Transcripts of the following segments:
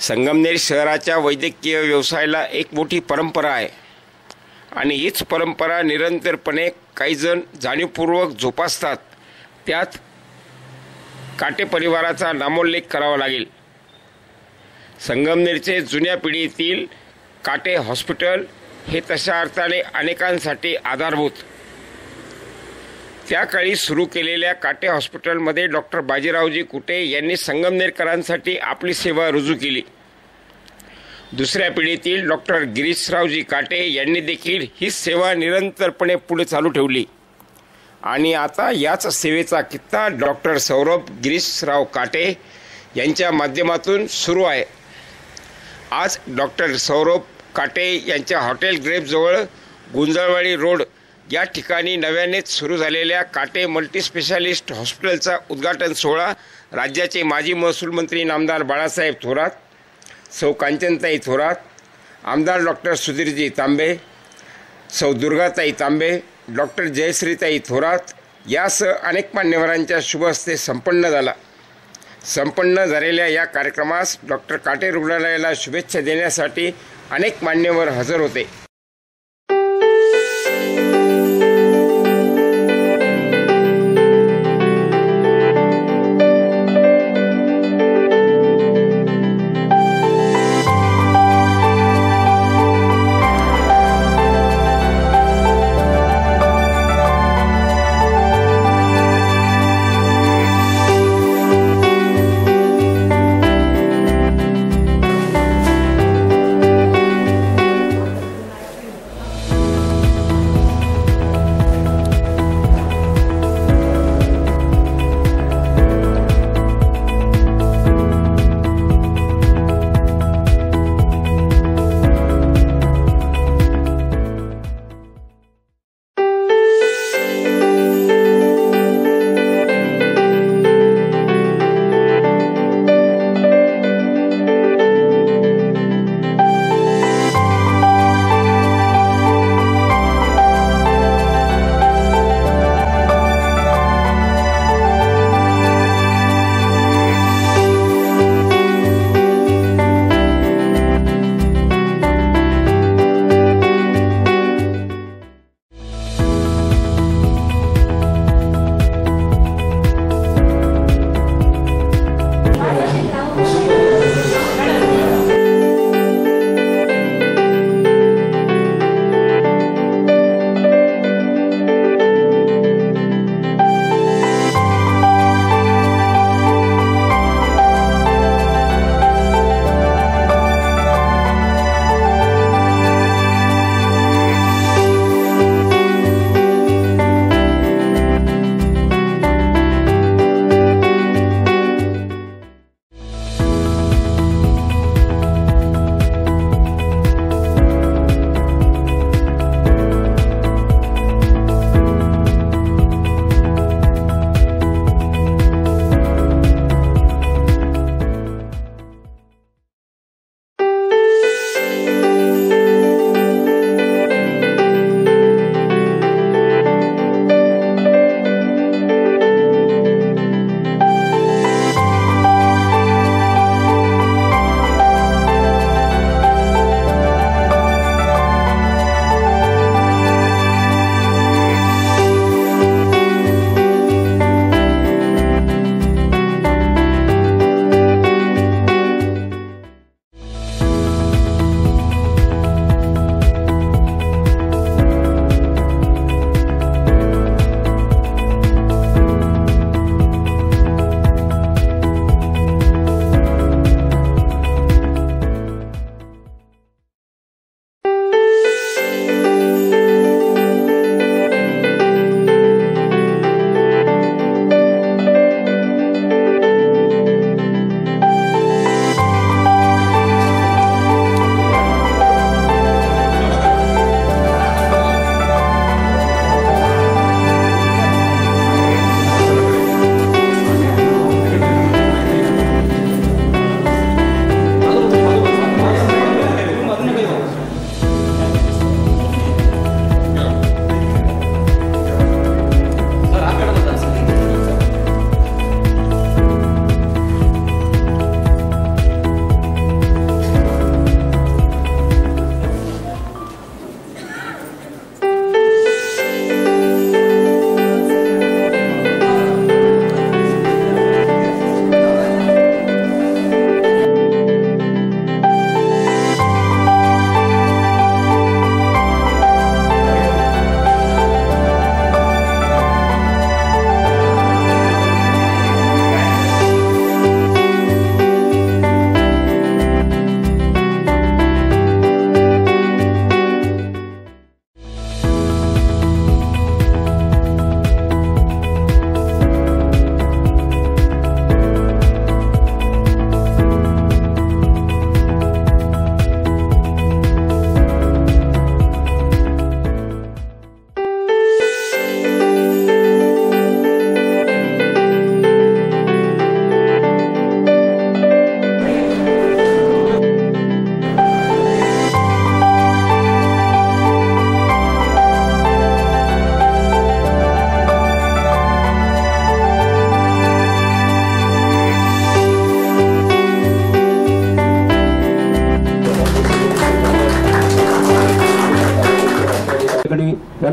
संगमनेर शहराच्या वैद्यकीय व्यवसायाला एक मोठी परंपरा आहे आणि हीच परंपरा निरंतरपणे काही जण जाणीवपूर्वक जोपासतात। त्यात काटे परिवाराचा नामोल्लेख करावा लागेल। संगमनेरचे जुन्या पिढीतील काटे हॉस्पिटल हे तशा अर्थाने अनेकांसाठी आधारभूत। त्या काळी सुरू केलेल्या काटे हॉस्पिटलमध्ये डॉक्टर बाजीरावजी कुटे यांनी संगमनेरकरांसाठी आपली सेवा रुजू केली। दुसऱ्या पिढीतील डॉक्टर गिरीशरावजी काटे यांनी देखील ही सेवा निरंतरपणे पुढे चालू ठेवली आणि आता याच सेवेचा किस्सा डॉक्टर सौरभ गिरीशराव काटे यांच्या माध्यमातून सुरू आहे। आज डॉक्टर सौरभ काटे यांच्या हॉटेल ग्रेपजवळ गुंजळवाडी रोड या ठिकाणी नव्यानेच सुरू झालेल्या काटे मल्टीस्पेशालिस्ट हॉस्पिटलचा उद्घाटन सोहळा राज्याचे माजी महसूल मंत्री नामदार बाळासाहेब थोरात, सौ कांचनताई थोरात, आमदार डॉक्टर सुधीरजी तांबे, सौ दुर्गाताई तांबे, डॉक्टर जयश्रीताई थोरात यासह अनेक मान्यवरांच्या शुभ हस्ते संपन्न झाला। संपन्न झालेल्या या कार्यक्रमास डॉक्टर काटे रुग्णालयाला शुभेच्छा देण्यासाठी अनेक मान्यवर हजर होते।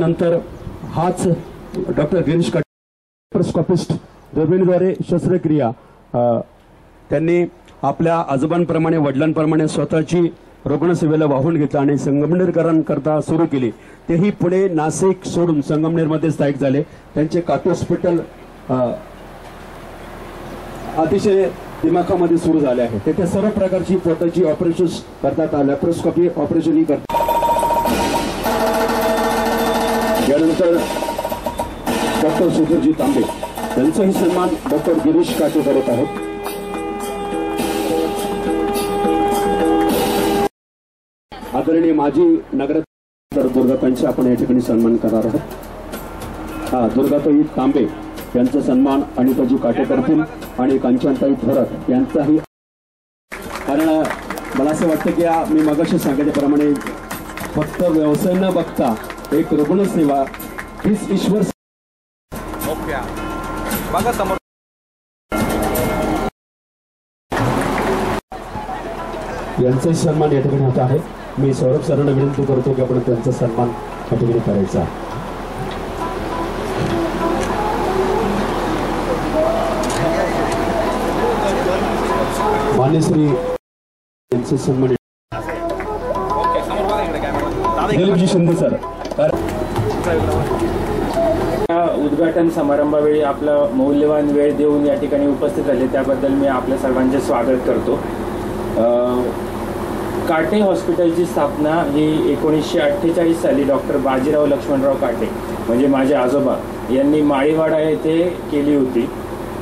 त्यानंतर हाच डॉक्टर गिरीश काटे लेप्रोस्कोपिस्ट दुर्बिणीद्वारे शस्त्रक्रिया त्यांनी आपल्या आजोबांप्रमाणे वडिलांप्रमाणे स्वतःची रुग्णसेवेला वाहून घेतला आणि संगमनेरकरांकरता सुरू केली। तेही पुणे नाशिक सोडून संगमनेरमध्ये स्थायिक झाले। त्यांचे काटे हॉस्पिटल अतिशय दिमाखामध्ये सुरू झाले आहे। तेथे सर्व प्रकारची पोटाची ऑपरेशन्स करतात, लॅप्रोस्कोपी ऑपरेशनही करतात। यानंतर डॉक्टर सुधीरजी तांबे यांचाही सन्मान डॉक्टर गिरीश काटे करत आहेत। आदरणीय माजी नगराध्यक्ष दुर्गाताईंचा आपण या ठिकाणी सन्मान करणार आहोत। दुर्गाताई तांबे यांचा सन्मान अनिताजी काटे करतील आणि कांचनताई थोरात यांचाही। कारण मला असं वाटतं की मी मगाशी सांगितल्याप्रमाणे फक्त व्यवसाय न बघता एक रुग्णसेवा हीच ईश्वर यांचाही सन्मान या ठिकाणी होत आहे। मी सौरभ सरांना विनंती करतो की आपण त्यांचा सन्मान या ठिकाणी करायचा। मान्यश्री यांचे सन्मान दिलीपजी शिंदे सर। उद्घाटन समारंभावेळी आपला मौल्यवान वेळ देऊन या ठिकाणी उपस्थित झाले त्याबद्दल मी आपल्या सर्वांचे स्वागत करतो। काटे हॉस्पिटलची स्थापना ही 1948 साली डॉक्टर बाजीराव लक्ष्मणराव काटे म्हणजे माझे आजोबा यांनी माळीवाडा येथे केली होती।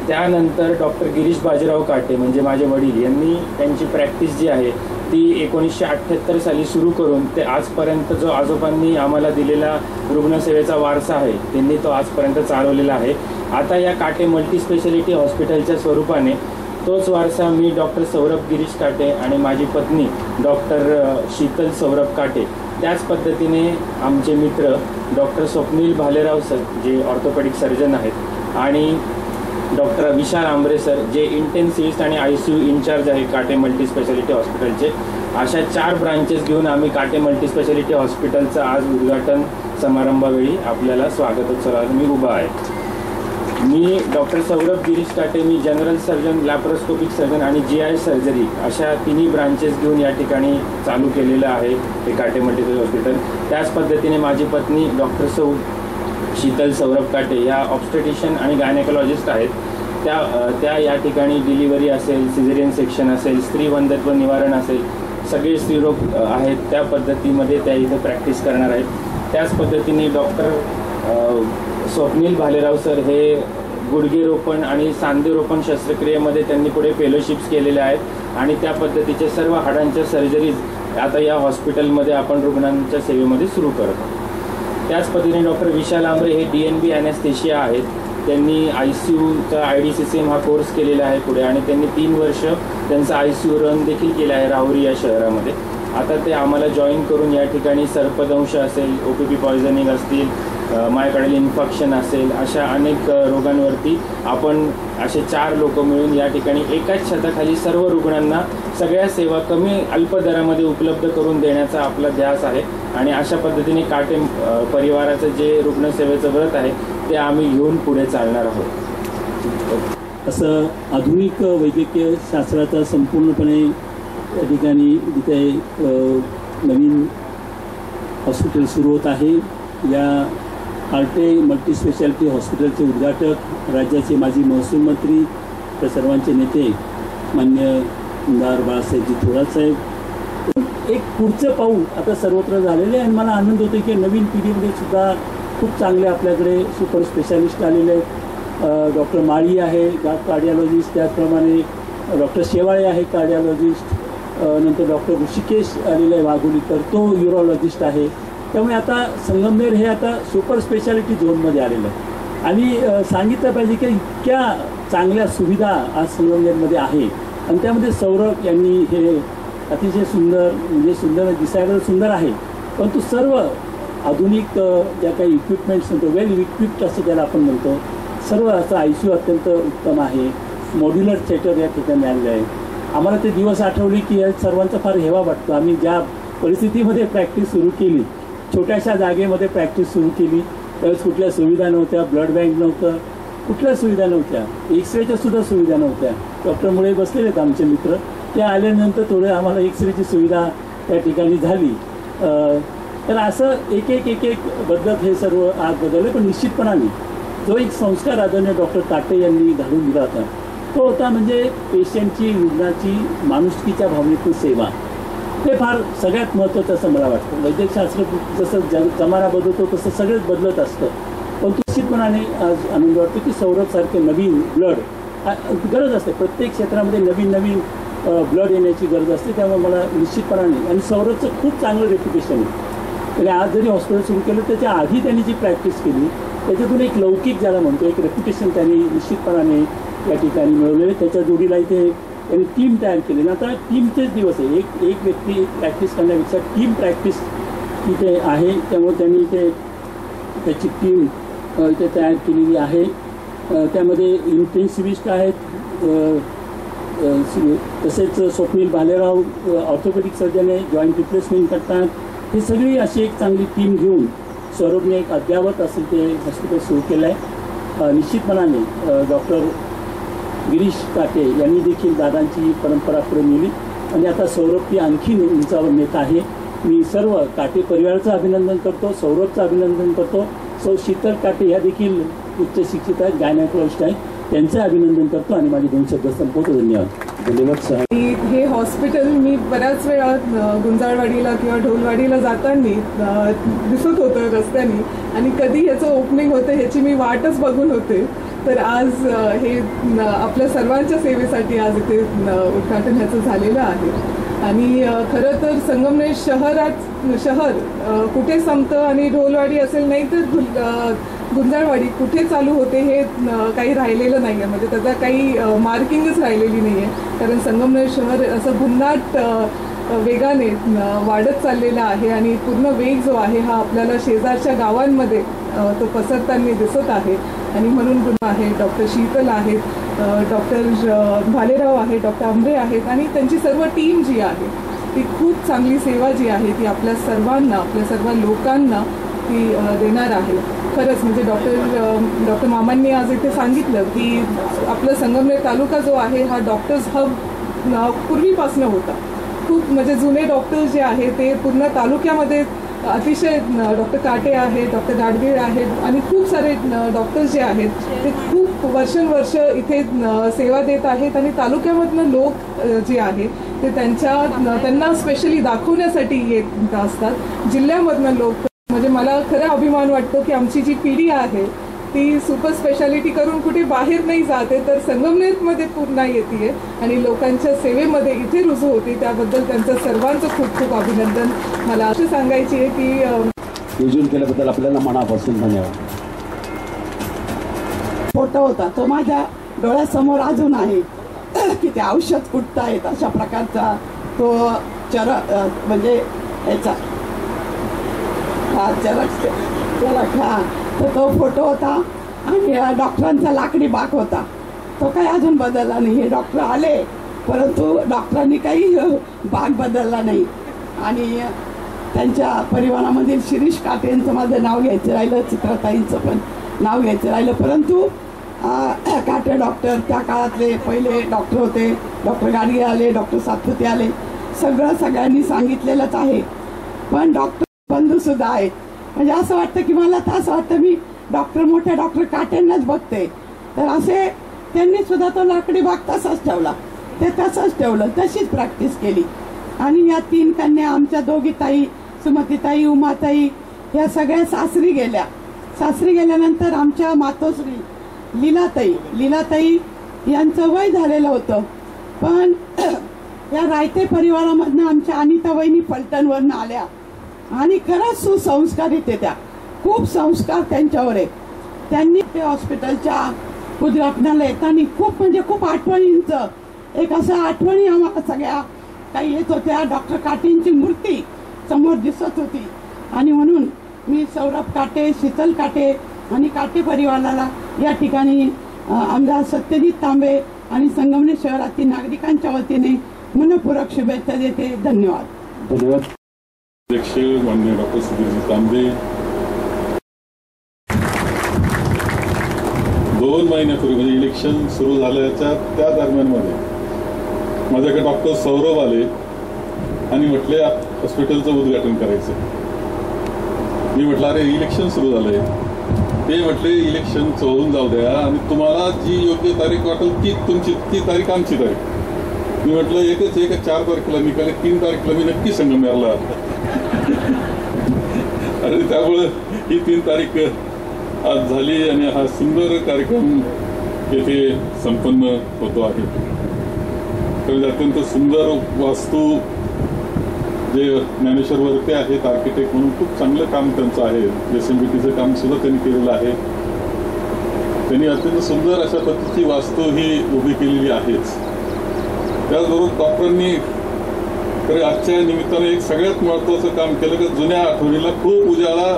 त्यानंतर डॉक्टर गिरीश बाजीराव काटे म्हणजे माझे वडील यांनी त्यांची प्रॅक्टिस जी आहे ती 1978 साली सुरू करून ते आजपर्यंत जो आजोबांनी आम्हाला दिलेला रुग्णसेवेचा वारसा आहे त्यांनी तो आजपर्यंत चालवलेला आहे। आता या काटे मल्टी स्पेशालिटी हॉस्पिटलच्या स्वरूपाने तोच वारसा मी डॉक्टर सौरभ गिरीश काटे आणि माझी पत्नी डॉक्टर शीतल सौरभ काटे त्याच पद्धतीने आमचे मित्र डॉक्टर स्वप्नील भालेराव सर जे ऑर्थोपेडिक सर्जन आहेत आणि डॉक्टर विशाल आंबरे सर जे इंटेन्सिव्हिस्ट आणि ICU इन्चार्ज आहे काटे मल्टी स्पेशालिटी हॉस्पिटलचे। अशा 4 ब्रांचेस घेऊन आम्ही काटे मल्टी स्पेशालिटी हॉस्पिटलचं आज उद्घाटन समारंभावेळी आपल्याला स्वागतोत्सवाला मी उभा आहे। मी डॉक्टर सौरभ गिरीश काटे मी जनरल सर्जन, लॅप्रोस्कोपिक सर्जन आणि GI सर्जरी अशा तिन्ही ब्रांचेस घेऊन या ठिकाणी चालू केलेलं आहे हे काटे मल्टी हॉस्पिटल। त्याच पद्धतीने माझी पत्नी डॉक्टर शीतल सौरभ काटे या ऑब्स्टेटिशियन आणि गायनेकोलॉजिस्ट आहेत। त्या या ठिकाणी डिलिव्हरी असेल, सिझेरियन सेक्शन असेल, स्त्री वंध्यत्व निवारण असेल, सगळे स्त्रीरोग आहेत त्या पद्धतीमध्ये त्या इथे प्रॅक्टिस करणार आहेत। त्याच पद्धतीने डॉक्टर स्वप्नील भालेराव सर हे गुडघेरोपण आणि सांधेरोपण शस्त्रक्रियेमध्ये त्यांनी पुढे फेलोशिप्स केलेल्या आहेत आणि त्या पद्धतीचे सर्व हाडांच्या सर्जरीज आता या हॉस्पिटलमध्ये आपण रुग्णांच्या सेवेमध्ये सुरू करत आहोत। त्याच पद्धतीने डॉक्टर विशाल आंबरे हे DNB ॲनेस्थेशिया आहेत। त्यांनी ICUचा IDCCM हा कोर्स केलेला आहे पुढे आणि त्यांनी 3 वर्ष त्यांचा ICU रन देखील केला आहे राहुरी या शहरामध्ये। आता ते आम्हाला जॉईन करून या ठिकाणी सर्पदंश असेल, OPP पॉयझनिंग असतील, मायोकार्डियल इन्फेक्शन असेल अशा अनेक रोगांवरती आपण असे 4 लोक मिळून या ठिकाणी एकाच छताखाली सर्व रुग्णांना सगळ्या सेवा कमी अल्प दरामध्ये उपलब्ध करून देण्याचा आपला ध्यास आहे आणि अशा पद्धतीने काटे परिवाराचं जे रुग्णसेवेचं व्रत आहे ते आम्ही घेऊन पुढे चालणार आहोत। असं आधुनिक वैद्यकीय शास्त्राचा संपूर्णपणे या ठिकाणी जिथे नवीन हॉस्पिटल सुरू होत आहे। या काटे मल्टी स्पेशालिटी हॉस्पिटलचे उद्घाटक राज्याचे माजी महसूल मंत्री तर सर्वांचे नेते मान्य आमदार बाळासाहेबजी थोरात साहेब एक पुढचं पाऊल आता सर्वत्र झालेले आहे आणि मला आनंद होतो की नवीन पिढीमध्ये सुद्धा खूप चांगले आपल्याकडे सुपर स्पेशालिस्ट आलेले आहेत। डॉक्टर माळी आहे कार्डिओलॉजिस्ट, त्याचप्रमाणे डॉक्टर शेवाळे आहे कार्डिओलॉजिस्ट, नंतर डॉक्टर ऋषिकेश आलेला आहे वाघोलीकर तो यूरोलॉजिस्ट आहे। त्यामुळे आता संगमनेर हे आता सुपर स्पेशालिटी झोनमध्ये आलेलं आहे आणि सांगितलं पाहिजे की इतक्या चांगल्या सुविधा आज संगमनेरमध्ये आहे आणि त्यामध्ये सौरभ यांनी हे अतिशय सुंदर म्हणजे सुंदर दिसायला सुंदर आहे परंतु सर्व आधुनिक ज्या काही इक्विपमेंट्स म्हणतो वेल इक्विप्ड असं त्याला आपण म्हणतो सर्व असं ICU अत्यंत उत्तम आहे। मॉड्युलर थिएटर या ठिकाणी आणलं आहे। आम्हाला ते दिवस आठवले की या सर्वांचा फार हेवा वाटतो। आम्ही ज्या परिस्थितीमध्ये प्रॅक्टिस सुरू केली छोट्याशा जागेमध्ये प्रॅक्टिस सुरू केली. त्यावेळेस कुठल्या सुविधा नव्हत्या, ब्लड बँक नव्हतं, कुठल्या सुविधा नव्हत्या, एक्सरेच्या सुद्धा सुविधा नव्हत्या. डॉक्टर मुळे बसलेले आहेत आमचे मित्र, ते आल्यानंतर थोडं आम्हाला एक्सरेची सुविधा त्या ठिकाणी झाली. तर असं एक एक बदलत हे सर्व आज बदलले. पण निश्चितपणाने जो एक संस्कार आदरणीय डॉक्टर काटे यांनी घालून दिला होता तो होता म्हणजे पेशंटची, रुग्णाची माणुसकीच्या भावनेतून सेवा. हे फार सगळ्यात महत्त्वाचं असं मला वाटतं. वैद्यकशास्त्र जसं जमाना बदलतो तसं सगळंच बदलत असतं. पण निश्चितपणाने आज आनंद वाटतो की सौरभसारखे नवीन ब्लड गरज असते. प्रत्येक क्षेत्रामध्ये नवीन ब्लड येण्याची गरज असते. त्यामुळे मला निश्चितपणाने, आणि सौरभचं खूप चांगलं रेप्युटेशन आहे. त्याने आज जरी हॉस्पिटल सुरू केलं त्याच्या आधी त्यांनी जी प्रॅक्टिस केली त्याच्यातून एक लौकिक ज्याला म्हणतो एक रेप्युटेशन त्यांनी निश्चितपणाने या ठिकाणी मिळवलेले. त्याच्या जोडीला इथे त्यांनी टीम तयार केली. आता टीमचेच दिवस आहे. एक व्यक्ती प्रॅक्टिस करण्यापेक्षा टीम प्रॅक्टिस इथे आहे. त्यामुळे त्यांनी इथे त्याची टीम इथे तयार केलेली आहे. त्यामध्ये इंटेन्सिव्हिस्ट आहेत, तसेच स्वप्नील भालेराव ऑर्थोपेडिक सर्जन आहे, जॉईंट रिप्लेसमेंट करतात. ही सगळी अशी एक चांगली टीम घेऊन सौरभने एक अद्यावत असेल ते हॉस्पिटल सुरू केलं आहे. निश्चितपणाने डॉक्टर गिरीश काटे यांनी देखील दादांची परंपरा पुढे नेली आणि आता सौरभ ती आणखी उंचावर नेत आहे. मी सर्व काटे परिवाराचं अभिनंदन करतो, सौरभचं अभिनंदन करतो. सौ शीतल काटे ह्या देखील उच्च शिक्षित आहेत, गायनॅकोलॉजिस्ट आहेत, त्यांचं अभिनंदन करतो आणि माझे 2 शब्द संपवतो. धन्यवाद साहेब. हे हॉस्पिटल मी बऱ्याच वेळा गुंजाळवाडीला किंवा ढोलवाडीला जाताना दिसत होतं रस्त्याने आणि कधी ह्याचं ओपनिंग होतं ह्याची मी वाटच बघून होते. तर आज हे आपल्या सर्वांच्या सेवेसाठी आज इथे उद्घाटन ह्याचं झालेलं आहे. आणि खरं तर संगमनेर शहर कुठे संपतं आणि ढोलवाडी असेल नाही तर गुंजाळवाडी कुठे चालू होते हे काही राहिलेलं नाही आहे. म्हणजे त्याचा काही मार्किंगच राहिलेली नाही आहे. कारण संगमनेर शहर असं भन्नाट वेगाने वाढत चाललेला आहे आणि पूर्ण वेग जो आहे हा आपल्याला शेजारच्या गावांमध्ये तो पसरताना दिसत आहे. आणि म्हणून आहे डॉक्टर शीतल आहेत, डॉक्टर भालेराव आहेत, डॉक्टर आंबरे आहेत आणि त्यांची सर्व टीम जी आहे ती खूप चांगली सेवा जी आहे ती आपल्या सर्वांना, आपल्या सर्व लोकांना ती देणार आहे. खरंच म्हणजे डॉक्टर मामांनी आज इथे सांगितलं की आपला संगमनेर तालुका जो आहे हा डॉक्टर्स हब पूर्वीपासून होता. खूप म्हणजे जुने डॉक्टर्स जे आहे ते पूर्ण तालुक्यामध्ये अतिशय डॉक्टर काटे आहेत, डॉक्टर गाडगीळ आहेत आणि खूप सारे डॉक्टर्स जे आहेत ते खूप वर्षानुवर्ष इथे सेवा देत आहेत. आणि तालुक्यामधनं लोक जे आहे ते त्यांना स्पेशली दाखवण्यासाठी येत असतात. जिल्ह्यामधनं लोक, म्हणजे मला खरा अभिमान वाटतो की आमची जी पिढी आहे ती सुपर स्पेशालिटी करून कुठे बाहेर नाही जाते तर संगमनेरमध्ये पुन्हा येते आणि लोकांच्या सेवेमध्ये इथे रुजू होते. त्याबद्दल त्यांचं सर्वांचं खूप खूप अभिनंदन. मला असं सांगायची आहे की नियोजन केल्याबद्दल आपल्याला मनापासून धन्यवाद. फोटो होता तो माझ्या डोळ्यासमोर अजून आहे की ते औषध कुठतायत अशा प्रकारचा तो म्हणजे याचा चरक हा तर तो फोटो होता. आणि डॉक्टरांचा लाकडी बाक होता तो काही अजून बदलला नाही. हे डॉक्टर आले परंतु डॉक्टरांनी काही बाक बदलला नाही. आणि त्यांच्या परिवारामधील शिरीष काटे यांचं माझं नाव घ्यायचं राहिलं, चित्रताईंचं पण नाव घ्यायचं राहिलं. परंतु काटे डॉक्टर त्या काळातले पहिले डॉक्टर होते. डॉक्टर गाडगे आले, डॉक्टर सातपुते आले, सगळ्यांनी सांगितलेलंच आहे. पण डॉक्टर बंधूसुद्धा आहेत. म्हणजे असं वाटतं की मला तर असं वाटतं मी मोठ्या डॉक्टर काटेंनाच बघते. तर असे त्यांनी सुद्धा तो लाकडी बाग तसाच ठेवला, ते तसंच ठेवलं, तशीच प्रॅक्टिस केली. आणि या 3 कन्या आमच्या दोघी ताई, सुमतीताई, उमाताई या सगळ्या सासरी गेल्या. सासरी गेल्यानंतर आमच्या मातोश्री लीलाताई यांचं वय झालेलं होतं. पण या रायते परिवारामधनं आमच्या अनिता वहिनी फलटणवरनं आल्या आणि खरंच सुसंस्कारित आहे. त्या खूप संस्कार त्यांच्यावर आहे. त्यांनी ते हॉस्पिटलच्या उद्घाटनाला येताना खूप आठवणींचं एक असं आठवणी आम्हाला सगळ्या काही येत होत्या. डॉक्टर काटेंची मूर्ती समोर दिसत होती. आणि म्हणून मी सौरभ काटे, शीतल काटे आणि काटे परिवाराला या ठिकाणी आमदार सत्यजित तांबे आणि संगमनेर शहरातील नागरिकांच्या वतीने मनपूर्वक शुभेच्छा देते. धन्यवाद. अध्यक्ष माननीय डॉक्टर सुधीरजी तांबे, 2 महिन्यापूर्वी म्हणजे इलेक्शन सुरू झाल्याच्या त्या दरम्यानमध्ये माझ्याकडे डॉक्टर सौरभ आले आणि म्हटले हॉस्पिटलचं उद्घाटन करायचं. मी म्हटलं अरे इलेक्शन सुरू झालंय. ते म्हटले इलेक्शन होऊन जाऊ द्या आणि तुम्हाला जी योग्य तारीख वाटेल ती तुमची, ती तारीख आमची तारीख. मी म्हटलं एकच 4 तारखेला निकाल, 3 तारखेला मी नक्की संगमनेरला. आणि त्यामुळं ही 3 तारीख आज झाली आणि हा सुंदर कार्यक्रम येथे संपन्न होतो आहे. तर अत्यंत सुंदर वास्तू जे ज्ञानेश्वर वर्ते आहेत आर्किटेक्ट म्हणून खूप चांगलं काम त्यांचं आहे. SMBTचं काम सुद्धा त्यांनी केलेलं आहे. त्यांनी अत्यंत सुंदर अशा पद्धतीची वास्तू ही उभी केलेली आहेच. त्याचबरोबर डॉक्टरांनी तरी आजच्या निमित्ताने एक सगळ्यात महत्वाचं काम केलं की जुन्या आठवणीला खूप उजाळा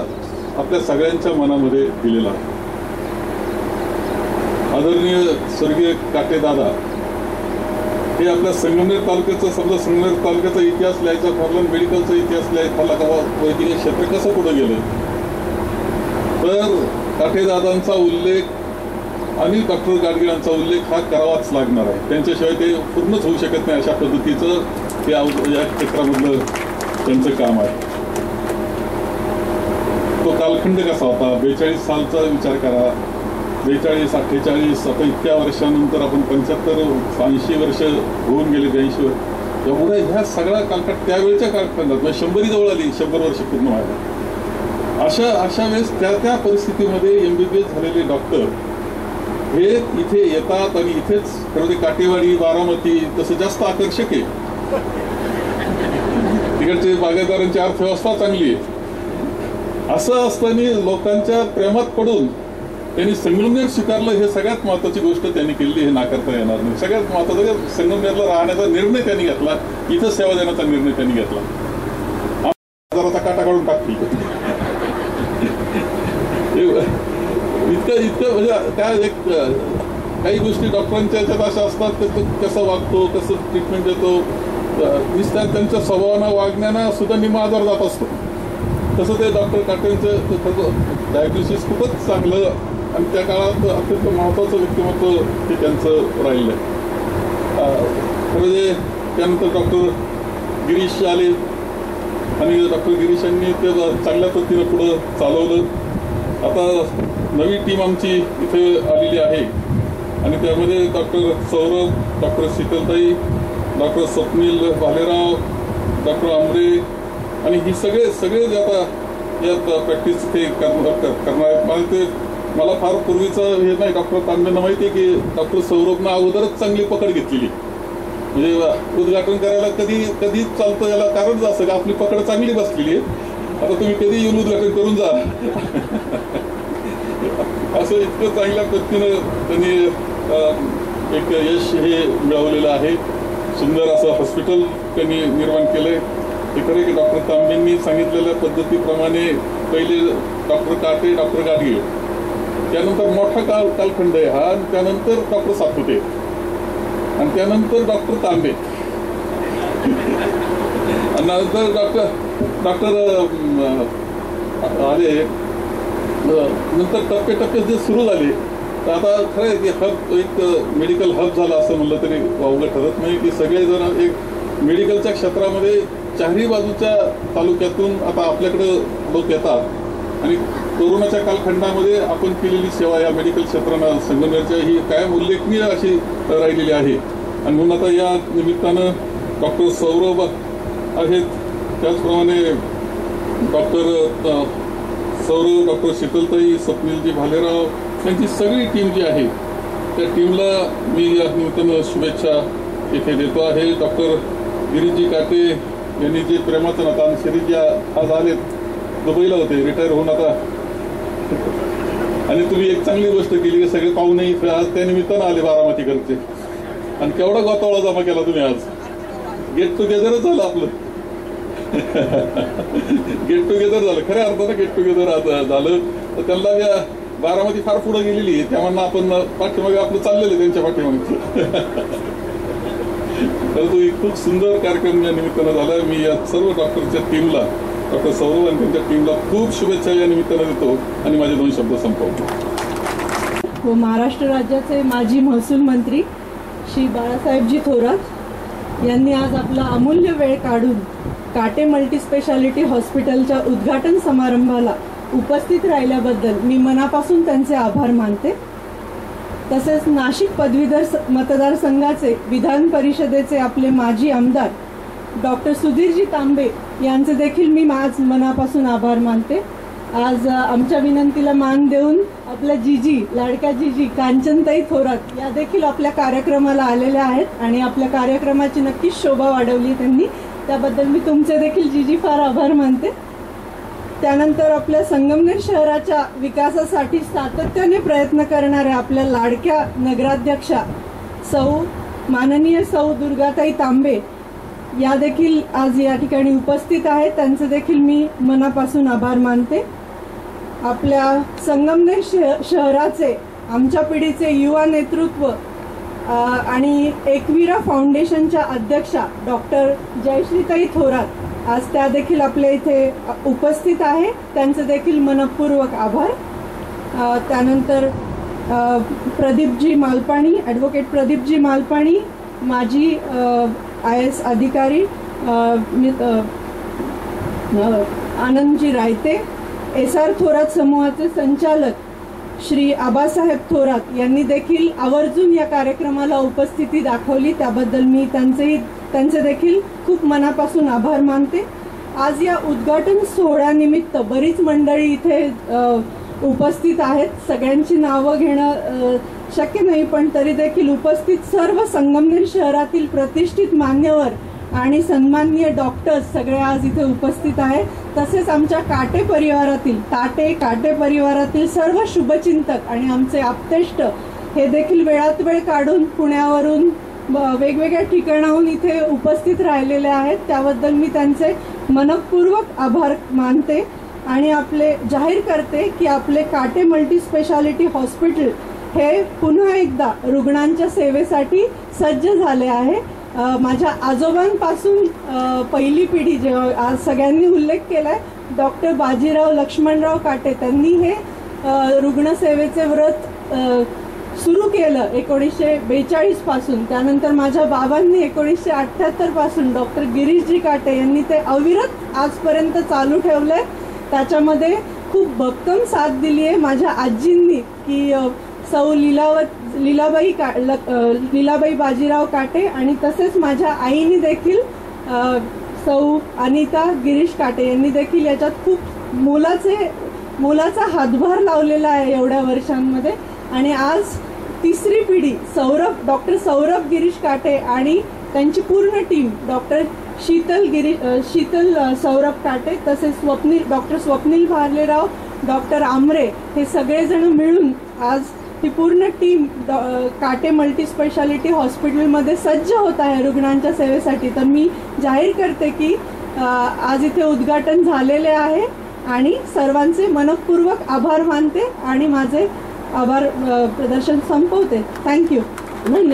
आपल्या सगळ्यांच्या मनामध्ये दिलेला आहे. आदरणीय स्वर्गीय काटे दादा हे आपल्या संगमनेर तालुक्याचं, समजा संगमनेर तालुक्याचा इतिहास लिहायचा ठरला, मेडिकलचा इतिहास लिहायचा ठरला का वैद्यकीय क्षेत्र कसं पुढे गेलं, तर काटेदादांचा उल्लेख आणि डॉक्टर गाडगिळांचा उल्लेख हा करावाच लागणार आहे. त्यांच्याशिवाय ते पूर्णच होऊ शकत नाही. अशा पद्धतीचं ते या क्षेत्रामधलं त्यांचं काम आहे. तो कालखंड कसा होता, 42 सालचा विचार करा. 42, 48, आता इतक्या वर्षानंतर आपण 75, 80 वर्ष होऊन गेले, 82 वर्ष, एवढ्या ह्या सगळ्या कालखंड त्यावेळेच्या कालखंडात 100 जवळ आली, 100 वर्ष पूर्ण व्हायला. अशा वेळेस त्या परिस्थितीमध्ये MBBS झालेले डॉक्टर हे इथे येतात आणि इथेच खरं ते काटेवाडी, बारामती तसं जास्त आकर्षक आहे. तिकडचे बागायतदारांची अर्थव्यवस्था चांगली आहे. असं असताना लोकांच्या प्रेमात पडून त्यांनी संगमनेर स्वीकारलं. हे सगळ्यात महत्वाची गोष्ट त्यांनी केली, हे नाकारता येणार नाही. सगळ्यात महत्वाचं संगमनेरला राहण्याचा निर्णय त्यांनी घेतला, इथं सेवा देण्याचा निर्णय त्यांनी घेतला. आजाराचा काटा काढून टाकली. इतकं म्हणजे त्या एक काही गोष्टी डॉक्टरांच्या याच्यात अशा असतात, कसं वागतो, कसं ट्रीटमेंट देतो, त्यांच्या स्वभावानं वागण्यानं सुद्धा निम्मा आजार जात असतो. तसं ते डॉक्टर काटेंचं डायग्नोसिस खूपच चांगलं आणि त्या काळात अत्यंत महत्वाचं व्यक्तिमत्व हे त्यांचं राहिलं आहे. म्हणजे त्यानंतर डॉक्टर गिरीश आले आणि डॉक्टर गिरीशांनी ते चांगल्या पद्धतीनं पुढं चालवलं. आता नवी टीम आमची इथे आलेली आहे आणि त्यामध्ये डॉक्टर सौरभ, डॉक्टर शीतलताई, डॉक्टर स्वप्नील भालेराव, डॉक्टर आमरे आणि ही सगळे जे आता यात प्रॅक्टिस ते करणार आहेत. मला फार पूर्वीचं हे नाही, डॉक्टर तांबेंना माहिती आहे की डॉक्टर सौरभनं अगोदरच चांगली पकड घेतलेली. म्हणजे उद्घाटन करायला कधी चालतं याला कारणच असं की आपली पकड चांगली बसलेली आहे. आता तुम्ही कधी येऊन उद्घाटन करून जा. असं इतकं चांगल्या पद्धतीनं त्यांनी एक यश हे मिळवलेलं आहे. सुंदर असं हॉस्पिटल त्यांनी निर्माण केलंय. हे खरं की डॉक्टर तांबेंनी सांगितलेल्या पद्धतीप्रमाणे पहिले डॉक्टर काटे, डॉक्टर गाडगीळ, त्यानंतर मोठा कालखंड आहे हा, त्यानंतर डॉक्टर सातपुते आणि त्यानंतर डॉक्टर तांबे आणि नंतर डॉक्टर आले. नंतर टप्पे जे सुरू झाले तर आता खरं आहे की हब एक मेडिकल हब झाला असं म्हणलं तरी वावगं ठरत नाही की सगळेजण एक मेडिकलच्या क्षेत्रामध्ये चारही बाजूच्या तालुक्यातून आता आपल्याकडे लोक येतात आणि कोरोनाच्या कालखंडामध्ये आपण केलेली सेवा या मेडिकल क्षेत्रानं संगमनेरच्या ही कायम उल्लेखनीय अशी राहिलेली आहे. आणि म्हणून आता या निमित्तानं डॉक्टर सौरभ आहेत, त्याचप्रमाणे डॉक्टर सौरभ, डॉक्टर शीतलताई, स्वप्नीलजी भालेराव यांची सगळी टीम जी आहे त्या टीमला मी या निमित्तानं शुभेच्छा इथे देतो आहे. डॉक्टर गिरीशजी काटे यांनी जे प्रेमाचं नातं आणि शिरीजी आज आलेत, दुबईला होते रिटायर होऊन आता, आणि तुम्ही एक चांगली गोष्ट केली की सगळे पाहुणे आज त्या निमित्तानं आले बारामतीकडचे आणि केवढा गोतावळा जमा केला तुम्ही. आज गेट टुगेदरच झालं आपलं. गेट टुगेदर झालं खऱ्या अर्थानं. गेट टुगेदर झालं तर त्यांना बारामती फार पुढे गेलेली आहे, त्यामुळे आपण पाठीमागे आपलं चाललेलं त्यांच्या पाठीमागे. तर तो एक खूप सुंदर कार्यक्रम या निमित्तानं झाला. मी या सर्व डॉक्टरच्या टीमला डॉक्टर सौरभ आणि त्यांच्या टीमला खूप शुभेच्छा या निमित्तानं देतो आणि माझे 2 शब्द संपवतो. महाराष्ट्र राज्याचे माजी महसूल मंत्री श्री बाळासाहेबजी थोरात यांनी आज आपला अमूल्य वेळ काढून काटे मल्टीस्पेशालिटी हॉस्पिटलच्या उद्घाटन समारंभाला उपस्थित राहिल्याबद्दल मी मनापासून त्यांचे आभार मानते. तसेच नाशिक पदवीधर मतदारसंघाचे विधान परिषदेचे आपले माजी आमदार डॉक्टर सुधीरजी तांबे यांचे देखील मी आज मनापासून आभार मानते. आज आमच्या विनंतीला मान देऊन आपल्या जीजी, लाडक्या जीजी कांचनताई थोरात या देखील आपल्या कार्यक्रमाला आलेल्या आहेत आणि आपल्या कार्यक्रमाची नक्कीच शोभा वाढवली त्यांनी. त्याबद्दल मी तुमचे देखील जीजी फार आभार मानते. त्यानंतर आपल्या संगमनेर शहराच्या विकासासाठी सातत्याने प्रयत्न करणाऱ्या आपल्या लाडक्या नगराध्यक्षा माननीय सौ दुर्गाताई तांबे या देखील आज या ठिकाणी उपस्थित आहेत. त्यांचे देखील मी मनापासून आभार मानते. आपल्या संगमनेर शहराचे आमच्या पिढीचे युवा नेतृत्व आणि एकविरा फाउंडेशनच्या अध्यक्षा डॉक्टर जयश्रीताई थोरात आज त्या देखील आपल्या इथे उपस्थित आहे. त्यांचे देखील मनपूर्वक आभार. त्यानंतर प्रदीपजी मालपाणी, ॲडव्होकेट प्रदीपजी मालपाणी, माजी IAS अधिकारी आनंदजी रायते, SR थोरात समूहाचे संचालक श्री आबासाहेब थोरात यांनी देखील आवर्जून या कार्यक्रमाला उपस्थिती दाखवली. त्याबद्दल मी त्यांचे देखील खूप मनापासून आभार मानते. आज या उद्घाटन सोहळ्यानिमित्त बरीच मंडळी इथे उपस्थित आहेत. सगळ्यांची नावं घेणं शक्य नाही, पण तरी देखील उपस्थित सर्व संगमनेर शहरातील प्रतिष्ठित मान्यवर आणि सन्माननीय डॉक्टर्स सगळे आज इथे उपस्थित आहेत. तसेच आमच्या काटे परिवारातील सर्व शुभचिंतक आणि आमचे आप्तेष्ट हे देखील वेळात वेळ काढून पुण्यावरून वेगवेगळ्या ठिकाणाहून इथे उपस्थित राहिलेले आहेत. त्याबद्दल मी त्यांचे मनपूर्वक आभार मानते आणि आपले जाहीर करते की आपले काटे मल्टीस्पेशालिटी हॉस्पिटल हे पुन्हा एकदा रुग्णांच्या सेवेसाठी सज्ज झाले आहे. माझ्या आजोबांपासून पहिली पिढी जेव्हा आज सगळ्यांनी उल्लेख केलाय डॉक्टर बाजीराव लक्ष्मणराव काटे त्यांनी हे रुग्णसेवेचे व्रत सुरू केलं 1942 पासून. त्यानंतर माझ्या बाबांनी 1978 पासून डॉक्टर गिरीशजी काटे यांनी ते अविरत आजपर्यंत चालू ठेवलंय. त्याच्यामध्ये खूप भक्कम साथ दिली आहे माझ्या आजींनी की सौ लीलाबाई बाजीराव काटे आणि तसेच माझ्या आईने देखील सौ अनिता गिरीश काटे यांनी देखील याच्यात खूप मोलाचा हातभार लावलेला आहे एवढ्या वर्षांमध्ये. आणि आज तिसरी पिढी डॉक्टर सौरभ गिरीश काटे आणि त्यांची पूर्ण टीम डॉक्टर शीतल सौरभ काटे तसेच डॉक्टर स्वप्नील भारलेराव, डॉक्टर आमरे हे सगळेजण मिळून आज ही पूर्ण टीम काटे मल्टीस्पेशालिटी हॉस्पिटलमध्ये सज्ज होत आहे रुग्णांच्या सेवेसाठी. तर मी जाहीर करते की आज इथे उद्घाटन झालेले आहे आणि सर्वांचे मनपूर्वक आभार मानते आणि माझे आभार प्रदर्शन संपवते. थँक्यू. धन्यवाद.